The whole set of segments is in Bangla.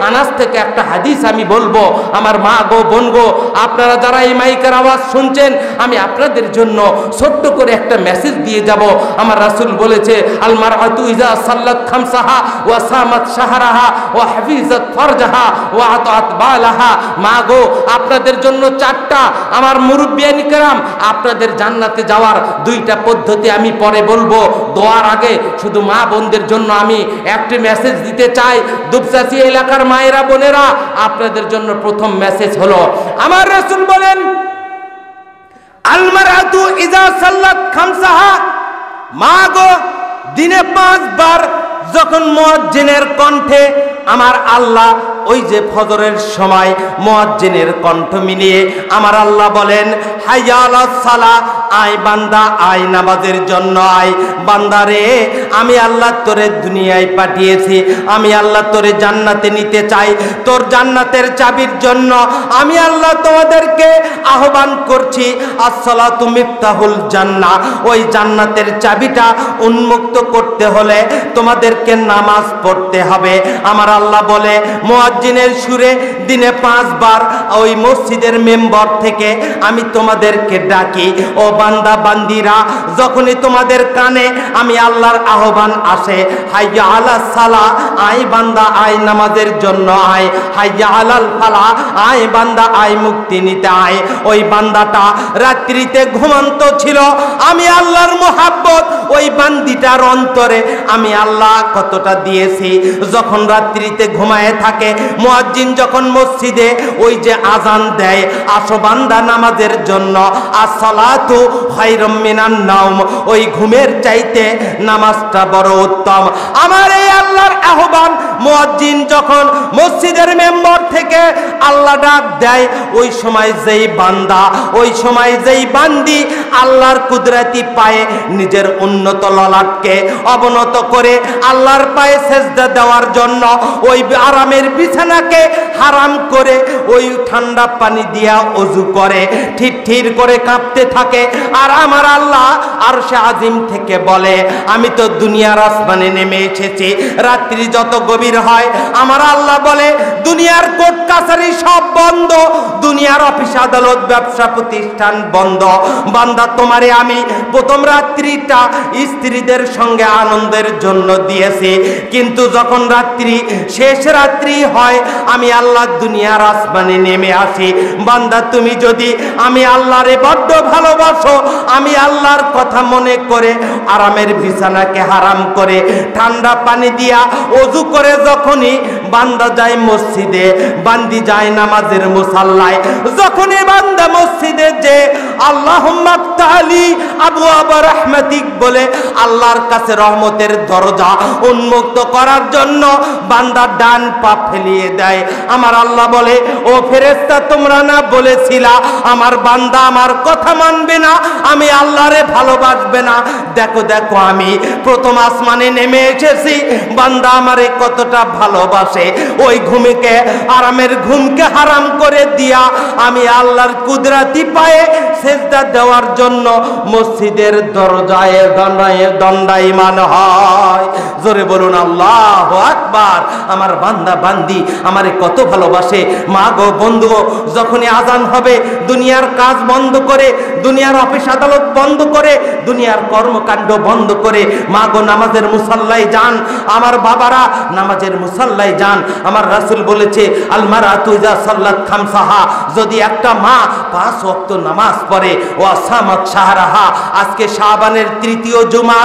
আনাস থেকে একটা হাদিস আমি বলবো। আমার মা গো, বোন গো, আপনারা যারা এই মাইকের আওয়াজ শুনছেন, আমি আপনাদের জন্য ছোট্ট করে একটা মেসেজ দিয়ে যাব। আমার রাসূল বলেছে, আল মারআতু ইযা সাল্লাত খামসাহা ওয়া সামাত শাহরাহা ওয়া হাফিজাত ফারজাহা ওয়া আতাত বালাহা। মা গো, আপনাদের জন্য চারটা, আমার মুরব্বিয়ানি কেরাম, আপনাদের জান্নাতে যাওয়ার দুইটা পদ্ধতি আমি পরে বলবো। দোয়ার আগে শুধু মা বোনদের জন্য আমি একটি মেসেজ দিতে চাই। দুপচাচি এলাকার মায়েরা বোনেরা, আপনাদের জন্য প্রথম মেসেজ হলো, আমার রাসূল বলেন, আল মারআতু ইযা সাল্লাত খামসাহা, মা গো, দিনে 5 বার যখন মুয়াজ্জিনের কণ্ঠে আমার আল্লাহ, ওই যে ফজরের সময় মুয়াজ্জিনের কণ্ঠ মিলিয়ে আমার আল্লাহ বলেন, হাইয়া আলাস সালাহ, আয় বান্দা আয়, নামাজের জন্য আয়। বান্দা রে, আমি আল্লাহ তোরে দুনিয়ায় পাঠিয়েছি, আমি আল্লাহ তোরে জান্নাতে নিতে চাই। তোর জান্নাতের চাবির জন্য আমি আল্লাহ তোমাদেরকে আহ্বান করছি। আসসালাতু মিফতাহুল জান্নাহ, ওই জান্নাতের চাবিটা উন্মুক্ত করতে হলে তোমাদেরকে নামাজ পড়তে হবে। আমার আল্লাহ বলে, মুয়াজ্জিনের সুরে দিনে 5 বার ওই মসজিদের মেম্বার থেকে আমি তোমাদেরকে ডাকি। ও বান্দা বান্দিরা, যখনই তোমাদের কানে আমি আল্লাহর আহ্বান আসে, হাইয়া আলাস সালাহ, আয় বান্দা আয়, নামাজের জন্য আয়। হাইয়া আলাল ফালাহ, আয় বান্দা আয়, মুক্তি নিতে আয়। ওই বান্দাটা রাত্রিতে ঘুমন্ত ছিল, আমি আল্লাহর মোহাব্বত ওই বান্দিটার অন্তরে আমি আল্লাহ কতটা দিয়েছি। যখন রাত্রিতে ঘুমায় থাকে, মুয়াজ্জিন যখন মসজিদে ওই যে আজান দেয়, আসো বান্দা নামাজের জন্য, আসসালাতু খায়রুম মিনান নাওম, ওই ঘুমের চাইতে নামাজটা বড় উত্তম। আমার এই আল্লাহর আহ্বান মুয়াজ্জিন যখন মসজিদের মেম্বার থেকে আল্লাহ ডাক দেয়, ওই সময় যেই বান্দা, ওই সময় যেই বান্দি আল্লাহর কুদরতি পায়ে নিজের উন্নত ললাটকে অবনত করে আল্লাহর পায়ে সেজদা দেওয়ার জন্য ওই আরামের বিছানাকে হারাম করে ওই ঠান্ডা পানি দিয়া ওযু করে, ঠির করে কাঁপতে থাকে। আর আমার আল্লাহ আরশে আজিম থেকে বলে, আমি তো দুনিয়ার আসমানে নেমে এসেছি। রাত্রি যত গভীর হয়, আমার আল্লাহ বলে, দুনিয়ার কোর্ট কাছারি সব বন্ধ, দুনিয়ার অফিস আদালত ব্যবসা প্রতিষ্ঠান বন্ধ। বান্দা, তোমারে আমি প্রথম রাত্রিটা স্ত্রীদের সঙ্গে আনন্দের জন্য দিয়েছি, কিন্তু যখন রাত্রি শেষ রাত্রি হয়, আমি আল্লাহ দুনিয়ার আসমানে নেমে আসি। বান্দা, তুমি যদি আমি আল্লাহরে বড্ড ভালোবাসো, আমি আল্লাহর কথা মনে করে আরামের বিছানাকে হারাম করে ঠান্ডা পানি দিয়া ওযু করে যখনই বান্দা যায় মসজিদে, বান্দি যায় নামাজের মুসাল্লায়, যখনই বান্দা মসজিদে যে আল্লাহুম্মা ফতাহলি আবওয়াবা রাহমাতিক বলে আল্লাহর কাছে রহমতের দরজা উন্মুক্ত করার জন্য বান্দা ডান পা ফেলিয়ে দেয়, আমার আল্লাহ বলে, ও ফেরেশতা, তোমরা না বলেছিলা আমার বান্দা আমার কথা মানবে না, আমি আল্লাহরে ভালোবাসবে না? দেখো দেখো, আমি প্রথম আসমানে নেমে এসেছি, বান্দা আমারে কতটা ভালোবাসে। ওই ঘুমকে, আরামের ঘুমকে হারাম করে দিয়া আমি আল্লাহর কুদরতি পায়ে সেজদা দেওয়ার জন্য মসজিদের দরজায় দণ্ডায়মান হয়। জোরে বলুন আল্লাহু আকবার। আমার বান্দা বান্দি আমারে কত ভালোবাসে। মা গো, বন্ধু, যখনই আজান হবে, দুনিয়ার কাজ বন্ধ করে, দুনিয়ার অফিস আদালত বন্ধ করে, দুনিয়ার কর্মকাণ্ড বন্ধ করে মা গো নামাজের মুসাল্লায় যান। আমার বাবারা নামাজের মুসাল্লায় যান। আমার রাসূল বলেছে, আল মারআতু ইযা সাল্লাত খামসাহা, যদি একটা মা 5 ওয়াক্ত নামাজ পড়ে, ওয়া সামাত শাহরাহা, আজকে শাবানের 3য় জুমা,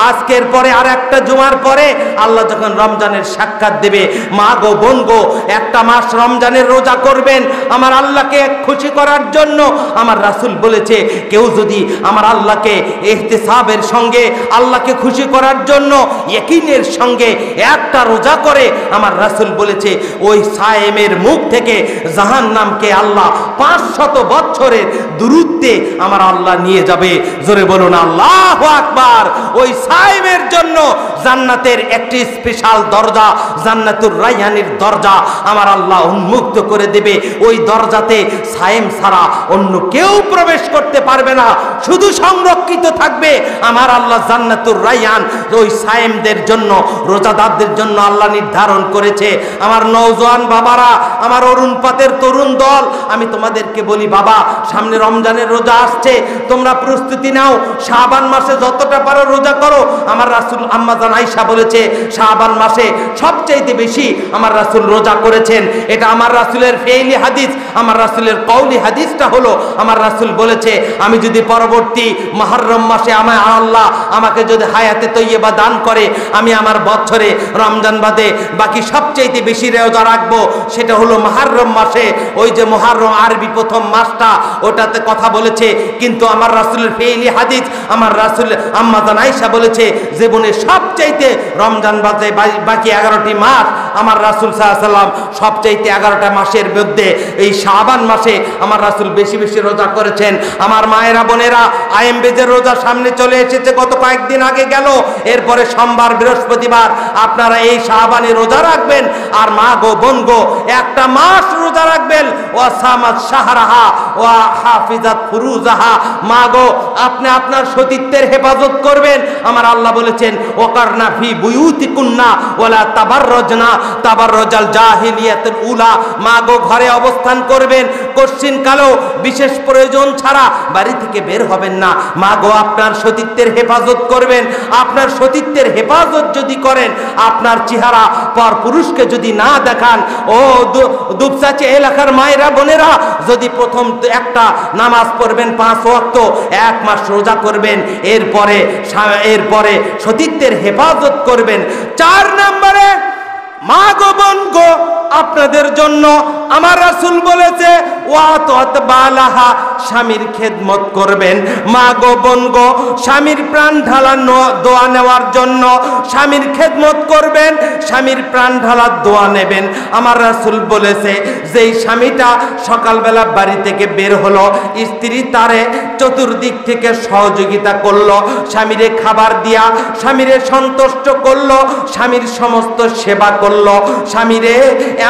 আজকের পরে আর একটা জুমার পরে আল্লাহ যখন রমজানের সাক্ষাৎ দেবে, মা গো, বোন গো, একটা মাস রমজানের রোজা করবেন আমার আল্লাহকে খুশি করার জন্য। আমার রাসূল বলেছে, কেউ যদি আমার আল্লাহকে ইহতিসাবের সঙ্গে, আল্লাহকে খুশি করার জন্য ইয়াকিনের সঙ্গে একটা রোজা করে, আমার রাসূল বলেছে, ওই সায়েমের মুখ থেকে জাহান্নামকে আল্লাহ 500 বছরের দূরত্বে আমার আল্লাহ নিয়ে যাবে। জোরে বলুন আল্লাহু আকবার। ওই সায়েমের জন্য জান্নাতের একটি স্পেশাল দরজা, জান্নাতুর রায়্যানের দরজা আমার আল্লাহ উন্মুক্ত করে দেবে। ওই দরজাতে সায়েম ছাড়া অন্য কেউ প্রবেশ করতে পারবে না। শুধু সংরক্ষণ আলোকিত থাকবে। আমার আল্লাহ জান্নাতুর রায়্যান ওই সায়েমদের জন্য, রোজাদারদের জন্য আল্লাহ নির্ধারণ করেছে। আমার নওজোয়ান বাবারা, আমার অরুণ পাতের তরুণ দল, আমি তোমাদেরকে বলি বাবা, সামনে রমজানের রোজা আসছে, তোমরা প্রস্তুতি নাও। শাবান মাসে যতটা পারো রোজা করো। আমার রাসূল আম্মা জান আয়েশা বলেছে শাবান মাসে সবচেয়ে বেশি আমার রাসূল রোজা করেছেন। এটা আমার রাসূলের ফেইলি হাদিস। আমার রাসূলের কওলি হাদিসটা হলো, আমার রাসূল বলেছে আমি যদি পরবর্তী মুহররম মাসে আল্লাহ আমাকে যদি হায়াতে তৈয়বা দান করে, আমি আমার বছরে রমজান বাদে বাকি সবচেয়ে বেশি রোজা রাখবো। সেটা হলো মুহররম মাসে। ওই যে মুহররম আরবি প্রথম মাসটা, ওটাতে কথা বলেছে। কিন্তু আমার রাসূলের ফেইলি হাদিস, আমার রাসূল আম্মা জান আয়েশা বলেছে জীবনে সবচাইতে রমজান বাদে বাকি 11টি মাস আমার রাসূল সাল্লাল্লাহু আলাইহি ওয়াসাল্লাম সবচাইতে 11টা মাসের মধ্যে এই শাবান মাসে আমার রাসূল বেশি বেশি রোজা করেছেন। আমার মায়েরা বোনেরা, আইএমবেজের রোজা সামনে চলে এসেছে, গত কয়েকদিন আগে গেল। এরপরে সোমবার বৃহস্পতিবার আপনারা এই শাবানে রোজা রাখবেন। আর মা গো বোন গো, একটা মাস রোজা রাখবেন। ওয়া সামাত শাহরাহা ওয়া হাফিজাত ফুরুজাহা। মা গো, আপনি আপনার সতীত্বের হেফাজত করবেন। আমার আল্লাহ বলেছেন ওয়াকারনা ফি বুয়ুতিকুন্না ওয়ালা তাবাররাজনা তাবাররাজাল জাহিলিয়াতুল উলা। মা গো, ঘরে অবস্থান করবেন, কঠিন কালো বিশেষ প্রয়োজন ছাড়া বাড়ি থেকে বের হবেন না। মা গো, আপনার সতীত্বের হেফাজত করবেন। আপনার সতীত্বের হেফাজত যদি করেন, আপনার চেহারা পর পুরুষকে যদি না দেখান, ও দুপচাচি এলাকার মায়েরা বোনেরা, যদি প্রথম একটা নামাজ পড়বেন 5 ওয়াক্ত, 1 মাস রোজা করবেন, এরপরে সতীত্বের হেফাজত করবেন। 4 নম্বরে মা গো বোন গো, আপনাদের জন্য আমার রাসূল বলেছে ওয়াতাত বালাহা, স্বামীর খেদমত করবেন। মা গো বোন গো, স্বামীর প্রাণ ঢালানো দোয়া নেওয়ার জন্য স্বামীর খেদমত করবেন, স্বামীর প্রাণ ঢালার দোয়া নেবেন। আমার রাসূল বলেছে যেই স্বামীটা সকালবেলা বাড়ি থেকে বের হলো, স্ত্রী তারে চতুর্দিক থেকে সহযোগিতা করলো, স্বামীরে খাবার দিয়া স্বামীরে সন্তুষ্ট করলো, স্বামীর সমস্ত সেবা করলো, স্বামীরে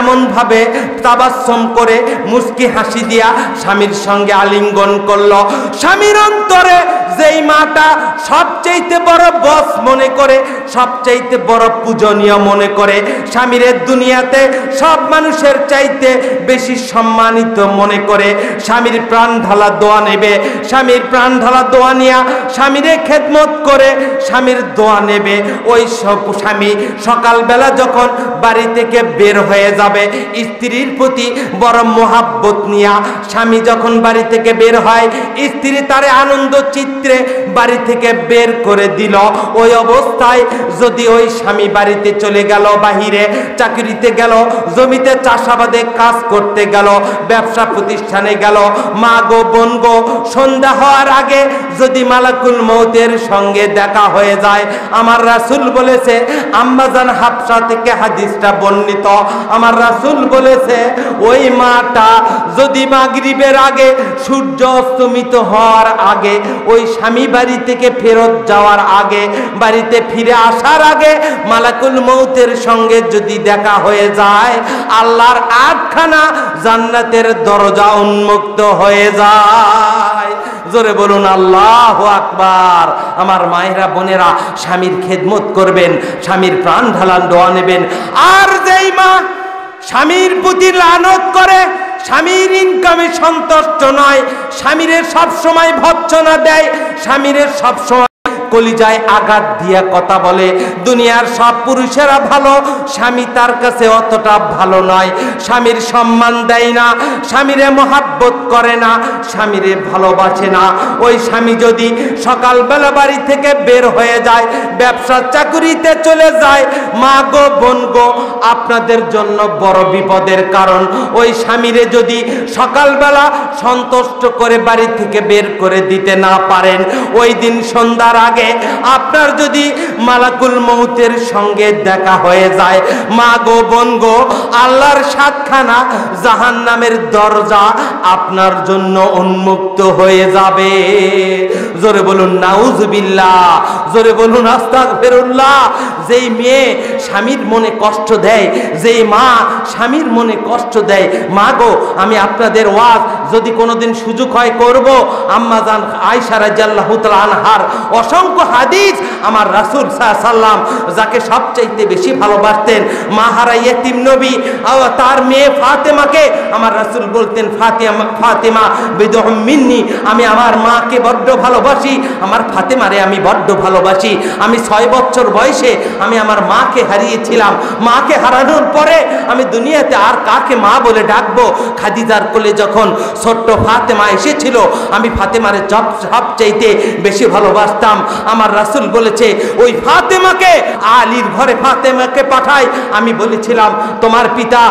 এমন ভাবে তাবাসসুম করে মুস্কি হাসি দিয়া স্বামীর সঙ্গে আলিঙ্গন করলো, স্বামীর অন্তরে যেই মাটা সবচাইতে বড় বস মনে করে, সবচাইতে বড় পূজনীয় মনে করে, স্বামীর দুনিয়াতে সব মানুষের চাইতে বেশি সম্মানিত মনে করে, স্বামীর প্রাণ ঢালা দোয়া নেবে, স্বামীর প্রাণ ঢালা দোয়া নিয়া স্বামীরে খেদমত করে স্বামীর দোয়া নেবে। ওই সব স্বামী সকালবেলা যখন বাড়ি থেকে বের হয়ে যাবে, স্ত্রীর প্রতি বড় মোহাব্বত নিয়া স্বামী যখন বাড়ি থেকে বের হয়, স্ত্রী তারে আনন্দ চিত্রে বাড়ি থেকে বের করে দিল। ওই অবস্থায় যদি ওই স্বামী বাড়িতে চলে গেল, বাহিরে চাকরিতে গেল, জমিতে চাষাবাদে কাজ করতে গেল, ব্যবসা প্রতিষ্ঠানে গেল, মা গো বোন গো, সন্ধ্যা হওয়ার আগে যদি মালাকুল মউতের সঙ্গে দেখা হয়ে যায়, আমার রাসূল বলেছে, আম্মা জান হাফসা থেকে হাদিসটা বর্ণিত, আমার রাসূল বলেছে ওই মাটা যদি মাগরিবের আগে, সূর্য অস্তমিত হওয়ার আগে, ওই স্বামী বাড়ি থেকে ফেরত যাওয়ার আগে, বাড়িতে ফিরে আসার আগে মালাকুল মউতের সঙ্গে যদি দেখা হয়ে যায়, আল্লাহর 8খানা জান্নাতের দরজা উন্মুক্ত হয়ে যায়। জোরে বলুন আল্লাহু আকবার। আমার মায়েরা বোনেরা, স্বামীর খেদমত করবেন, স্বামীর প্রাণ ঢালান দোয়া নেবেন। আর যেই মা স্বামীর প্রতি লানত করে, স্বামীর ইনকামে সন্তুষ্ট নয়, স্বামীরে সব সময় ভৎসনা দেয়, স্বামীরে সব সময় কলিজায় আঘাত দিয়া কথা বলে, দুনিয়ার সব পুরুষেরা ভালো, স্বামী তার কাছে অতটা ভালো নয়, স্বামীর সম্মান দেয় না, স্বামীরে মহাব্বত করে না, স্বামীরে ভালোবাসে না, ওই স্বামী যদি সকালবেলা বাড়ি থেকে বের হয়ে যায়, ব্যবসা চাকুরিতে চলে যায়, মা গো বোন গো, আপনাদের জন্য বড় বিপদের কারণ। ওই স্বামীরে যদি সকালবেলা সন্তুষ্ট করে বাড়ি থেকে বের করে দিতে না পারেন, ওই দিন সন্ধ্যার আগে আপনার যদি মালাকুল মউতের সঙ্গে দেখা হয়ে যায়, মা গো বোন গো, আল্লাহর 7খানা জাহান্নামের দরজা আপনার জন্য উন্মুক্ত হয়ে যাবে। জোরে বলুন নাউজুবিল্লাহ, জোরে বলুন আস্তাগফিরুল্লাহ। যেই মেয়ে স্বামীর মনে কষ্ট দেয়, যেই মা স্বামীর মনে কষ্ট দেয়, মা গো আমি আপনাদের ওয়াজ যদি কোনোদিন সুযোগ হয় করব। আম্মা জান আয়েশা রাদিয়াল্লাহু তাআলা আনহার অসংখ্য হাদিস, আমার রাসূল সাল্লাল্লাহু আলাইহি সাল্লাম যাকে সবচাইতে বেশি ভালোবাসতেন, মাহারা ইয়েতিম নবী তার মেয়ে ফাতেমাকে আমার রাসূল বলতেন, ফাতেমা বিদুহুম মিন্নি, আমি আমার মাকে বড্ড ভালোবাসি, আমার ফাতেমারে আমি বড্ড ভালোবাসি। আমি 6 বছর বয়সে আমি আমার মাকে হারিয়েছিলাম। মাকে হারানোর পরে আমি দুনিয়াতে আর কাকে মা বলে ডাকবো? খাদিজার কোলে যখন ছোট্ট ফাতেমা এসেছিল, আমি ফাতেমারে সবচাইতে বেশি ভালোবাসতাম। আমার রাসূল বলেছে ওই ফাতেমাকে আলীর ঘরে ফাতেমাকে পাঠায়। আমি বলেছিলাম তোমার পিতা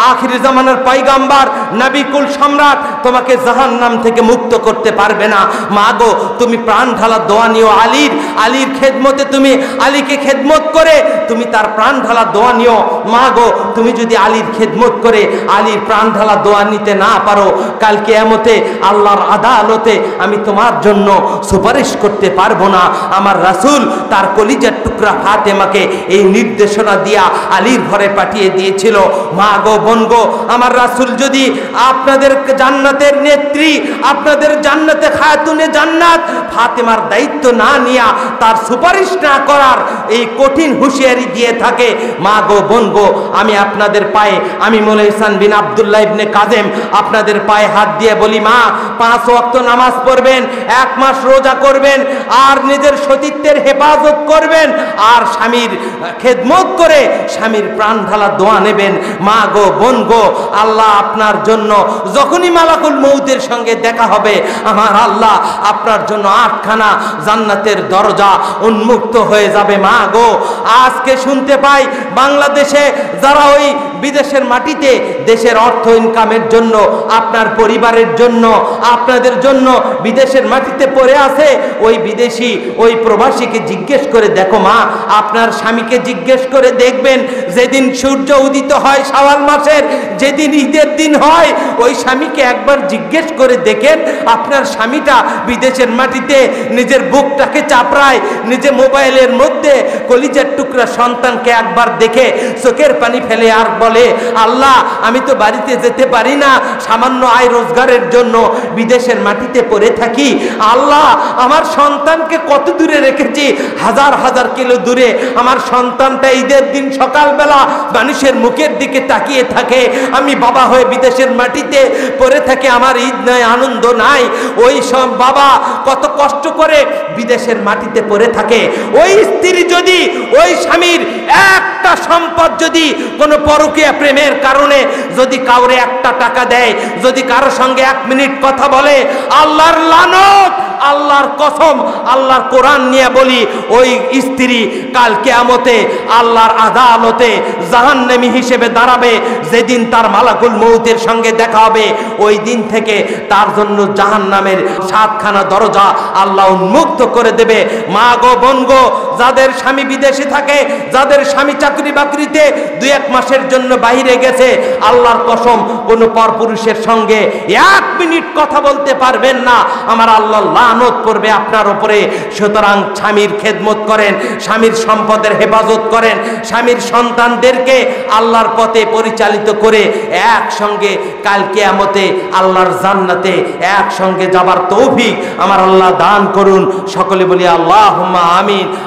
আখির জামানার পয়গম্বর নবী কুল সম্রাট, তোমাকে জাহান্নাম থেকে মুক্ত করতে পারবে না। মা গো তুমি প্রাণ ঢালা দোয়া নিও আলীর খেদমতে, তুমি আলীকে খেদমত করে তুমি তার প্রাণ ঢালা দোয়া নিও। মা গো তুমি যদি আলীর খেদমত করে আলীর প্রাণ ঢালা দোয়া নিতে না পারো, কাল কিয়ামতে আল্লাহর আদালতে আমি তোমার জন্য সুপারিশ করতে পারবো না। আমার রাসূল তার কলিজার টুকরা ফাতেমাকে এই নির্দেশনা দিয়া আলীর ঘরে পাঠিয়ে দিয়েছিল। মা গো বোন গো, আমার রাসূল যদি আপনাদের জান্নাতের নেত্রী, আপনাদের জান্নাতে খাতুনে জান্নাত ফাতেমার দায়িত্ব না নিয়া, তার সুপারিশ না করার এই কঠিন হুঁশিয়ারি দিয়ে থাকে, মা গো বোন গো, আমি আপনাদের পায়ে, আমি মৌলা ইহসান বিন আব্দুল্লাহ ইবনে কাজেম আপনাদের পায়ে হাত দিয়ে বলি, মা 5 ওয়াক্ত নামাজ পড়বেন, 1 মাস রোজা করবেন, আর নিজের সতীত্বের হেফাজত করবেন, আর স্বামীর খেদমত করে স্বামীর প্রাণ ঢালা দোয়া নেবেন। মা গো বোন গো, আল্লাহ আপনার জন্য যখনই মালাকুল মউতের সঙ্গে দেখা হবে, আমার আল্লাহ আপনার জন্য 8খানা জান্নাতের দরজা উন্মুক্ত হয়ে যাবে। মা গো আজকে শুনতে পাই বাংলাদেশে যারা ওই বিদেশের মাটিতে দেশের অর্থ ইনকামের জন্য, আপনার পরিবারের জন্য, আপনাদের জন্য বিদেশের মাটিতে পড়ে আছে, ওই বিদেশি ওই প্রবাসীকে জিজ্ঞেস করে দেখো মা, আপনার স্বামীকে জিজ্ঞেস করে দেখবেন, যেদিন সূর্য উদিত হয় শাওয়াল মাসের, যেদিন ঈদের দিন হয়, ওই স্বামীকে একবার জিজ্ঞেস করে দেখেন আপনার স্বামীটা বিদেশের মাটিতে নিজের বুকটাকে চাপড়ায়, নিজে মোবাইলের মধ্যে কলিজার টুকরা সন্তানকে একবার দেখে চোখের পানি ফেলে আর বলে, আল্লাহ আমি তো বাড়িতে যেতে পারি না, সামান্য আয় রোজগারের জন্য বিদেশের মাটিতে পড়ে থাকি, আল্লাহ আমার সন্তানকে কত দূরে রেখেছি, হাজার হাজার কিলো দূরে। আমার সন্তানটা ঈদের দিন সকালবেলা মানুষের মুখের দিকে তাকিয়ে থাকে, আমি বাবা হয়ে বিদেশের মাটিতে পড়ে থাকে, আমার ঈদ নাই, আনন্দ নাই। ওই সব বাবা কত কষ্ট করে বিদেশের মাটিতে পড়ে থাকে। ওই স্ত্রী যদি ওই স্বামীর একটা সম্পদ যদি কোনো পরকীয়া প্রেমের কারণে যদি কাউরে 1টা টাকা দেয়, যদি কারো সঙ্গে 1 মিনিট কথা বলে, আল্লাহর লানত, আল্লাহর কসম, আল্লাহর কোরআন নিয়ে বলি, ওই স্ত্রী কাল কিয়ামতে আল্লাহর আদালতে জাহান্নামী হিসেবে দাঁড়াবে। যেদিন তার মালাকুল মউতের সঙ্গে দেখা হবে, ওই দিন থেকে তার জন্য জাহান্নামের 7খানা দরজা আল্লাহ উন্মুক্ত করে দেবে। মা গো বোন গো, যাদের স্বামী বিদেশে থাকে, যাদের স্বামী চাকরি বাকরিতে 2-1 মাসের জন্য বাইরে গেছে, আল্লাহর কসম কোনো পরপুরুষের সঙ্গে 1 মিনিট কথা বলতে পারবেন না, আমার আল্লাহ লানত করবে আপনার উপরে। সুতরাং স্বামীর খেদমত করেন, স্বামীর সম্পদের হেফাজত করেন, স্বামীর সন্তানদেরকে আল্লাহর পথে পরিচালিত করে একসঙ্গে কাল কিয়ামতে আল্লাহর জান্নাতে একসঙ্গে যাবার তৌফিক আমার আল্লাহ দান করুন। সকলে বলি আল্লাহুম্মা আমিন।